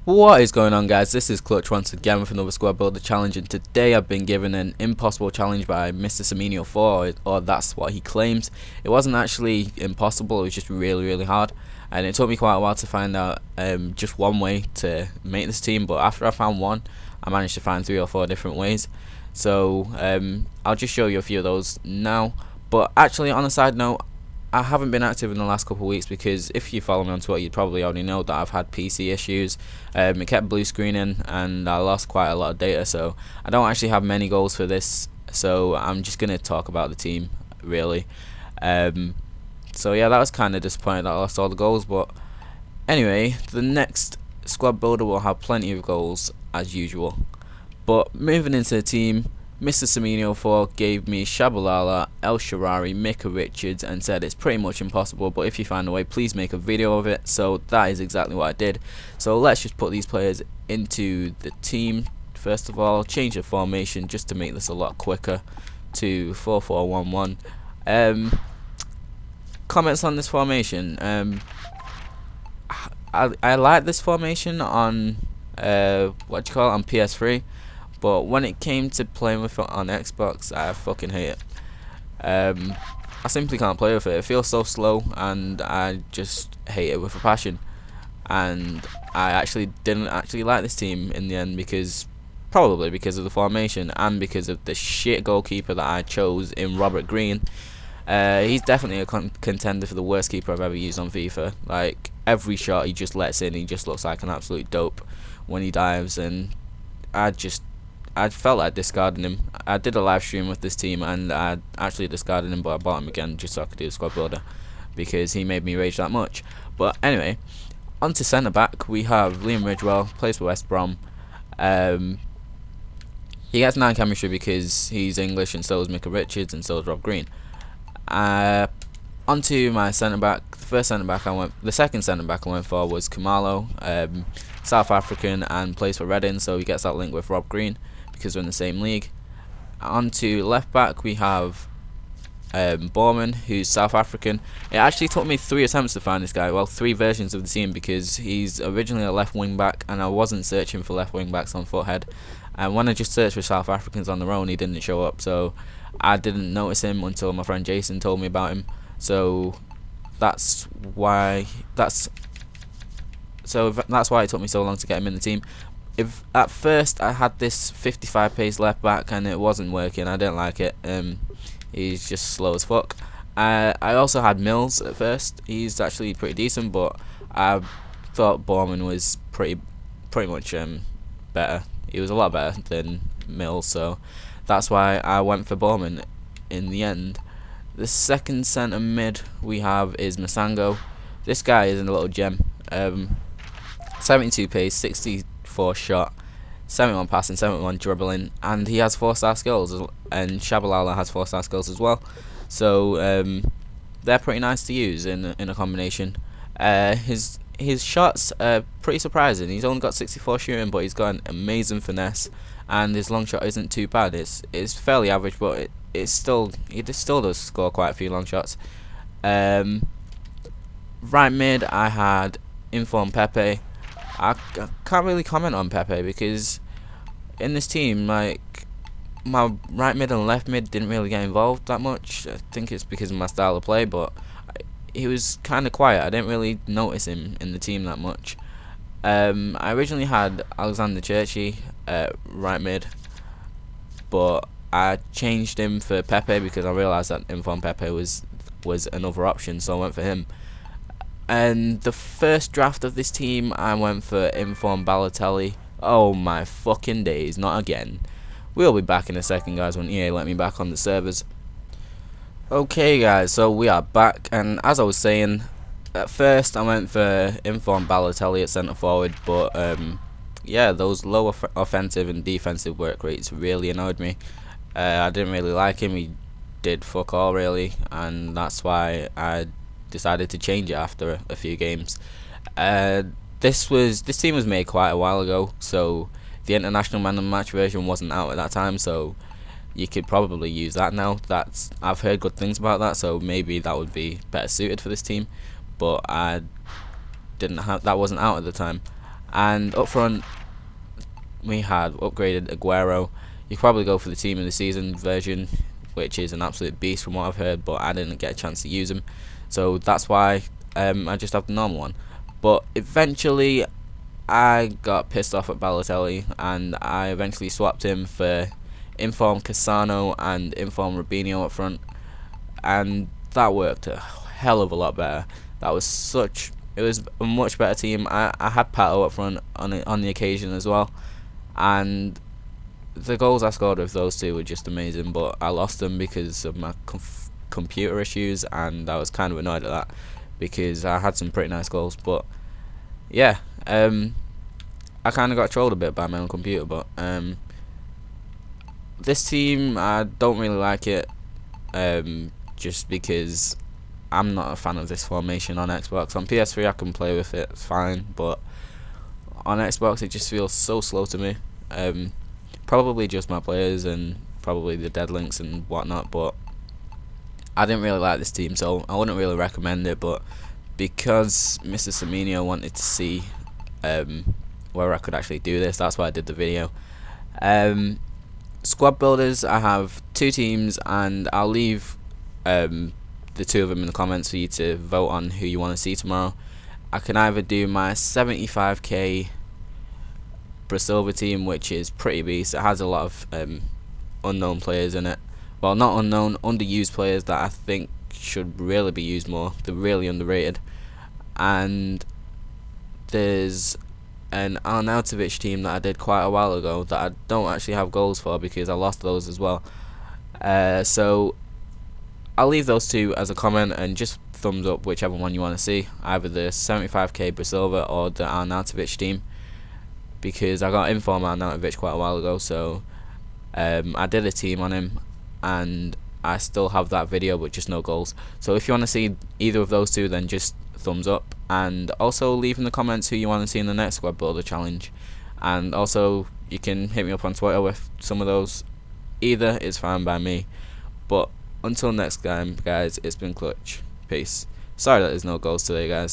What is going on, guys? This is Klutch once again with another squad builder challenge, and today I've been given an impossible challenge by MrSaminho's, or that's what he claims. It wasn't actually impossible, it was just really hard, and it took me quite a while to find out just one way to make this team, but after I found one, I managed to find 3 or 4 different ways. So I'll just show you a few of those now. But actually, on a side note, I haven't been active in the last couple of weeks because if you follow me on Twitter, you probably already know that I've had PC issues. It kept blue screening and I lost quite a lot of data, so I don't actually have many goals for this, so I'm just going to talk about the team, really. So yeah, that was kind of disappointing that I lost all the goals, but anyway, the next squad builder will have plenty of goals as usual. But moving into the team, MrSaminho's gave me Shabalala, El Sharari, Micah Richards, and said it's pretty much impossible, but if you find a way, please make a video of it. So that is exactly what I did. So let's just put these players into the team. First of all, change the formation just to make this a lot quicker to 4-4-1-1. Comments on this formation. I like this formation on on PS3. But when it came to playing with it on Xbox, I fucking hate it. I simply can't play with it. It feels so slow, and I just hate it with a passion. And I actually didn't like this team in the end probably because of the formation and because of the shit goalkeeper that I chose in Robert Green. He's definitely a contender for the worst keeper I've ever used on FIFA. Like, every shot he just lets in, he just looks like an absolute dope when he dives, and I felt like discarding him. I did a live stream with this team and I actually discarded him, but I bought him again just so I could do the squad builder because he made me rage that much. But anyway, on to centre back, we have Liam Ridgewell, plays for West Brom. He has 9 chemistry because he's English, and so is Micah Richards, and so is Rob Green. Onto my centre back. The second centre back I went for was Kumalo, South African, and plays for Reading, so he gets that link with Rob Green because we're in the same league. On to left back, we have Borman, who's South African. It actually took me 3 attempts to find this guy, well, 3 versions of the team, because he's originally a left wing back and I wasn't searching for left wing backs on Foothead, and when I just searched for South Africans on their own, he didn't show up, so I didn't notice him until my friend Jason told me about him. So that's why it took me so long to get him in the team. If at first I had this 55 pace left back and it wasn't working, I didn't like it. He's just slow as fuck. I also had Mills at first. He's actually pretty decent, but I thought Borman was pretty much better. He was a lot better than Mills, so that's why I went for Borman in the end. The second centre mid we have is Masango. This guy is a little gem. 72 pace, 64 shot, 71 passing, 71 dribbling, and he has 4-star skills, and Shabalala has 4-star skills as well. So they're pretty nice to use in a combination. His shots are pretty surprising. He's only got 64 shooting, but he's got an amazing finesse, and his long shot isn't too bad. It's fairly average, but he still does score quite a few long shots. Right mid, I had Inform Pepe. I can't really comment on Pepe because in this team, like, my right mid and left mid didn't really get involved that much. I think it's because of my style of play, but he was kind of quiet. I didn't really notice him in the team that much. I originally had Alexander Churchy right mid, but I changed him for Pepe because I realised that Inform Pepe was another option, so I went for him. And the first draft of this team, I went for Inform Balotelli. Oh my fucking days, not again. We'll be back in a second, guys, when EA let me back on the servers. Okay, guys, so we are back, and as I was saying, at first I went for Inform Balotelli at centre forward, but yeah, those low offensive and defensive work rates really annoyed me. I didn't really like him. He did fuck all, really, and that's why I decided to change it after a few games. This team was made quite a while ago, so the International Man of the Match version wasn't out at that time, so you could probably use that now. I've heard good things about that, so maybe that would be better suited for this team, but that wasn't out at the time. And up front, we had upgraded Aguero. You could probably go for the team of the season version, which is an absolute beast from what I've heard, but I didn't get a chance to use him, so that's why I just have the normal one. But eventually I got pissed off at Balotelli, and I eventually swapped him for Inform Cassano and Inform Robinho up front, and that worked a hell of a lot better. It was a much better team. I had Pato up front on the occasion as well, and the goals I scored with those two were just amazing, but I lost them because of my computer issues, and I was kind of annoyed at that because I had some pretty nice goals. But yeah, I kind of got trolled a bit by my own computer, but this team, I don't really like it, just because I'm not a fan of this formation on Xbox. On PS3 I can play with it, it's fine, but on Xbox it just feels so slow to me. Probably just my players and probably the dead links and whatnot, but I didn't really like this team, so I wouldn't really recommend it. But because MrSaminho wanted to see where I could actually do this, that's why I did the video. Squad builders, I have 2 teams, and I'll leave the 2 of them in the comments for you to vote on who you want to see tomorrow. I can either do my 75k Brasilva team, which is pretty beast. It has a lot of unknown players in it. Well, not unknown, underused players that I think should really be used more. They're really underrated. And there's an Arnautovic team that I did quite a while ago that I don't actually have goals for because I lost those as well. So I'll leave those 2 as a comment, and just thumbs up whichever one you want to see, either the 75k Brasilva or the Arnautovic team, because I got Inform Arnautovic quite a while ago, so I did a team on him, and I still have that video but just no goals. So if you want to see either of those 2, then just thumbs up, and also leave in the comments who you want to see in the next squad builder challenge. And also you can hit me up on Twitter with some of those. Either is fine by me. But until next time, guys, it's been Klutch. Peace. Sorry that there's no goals today, guys.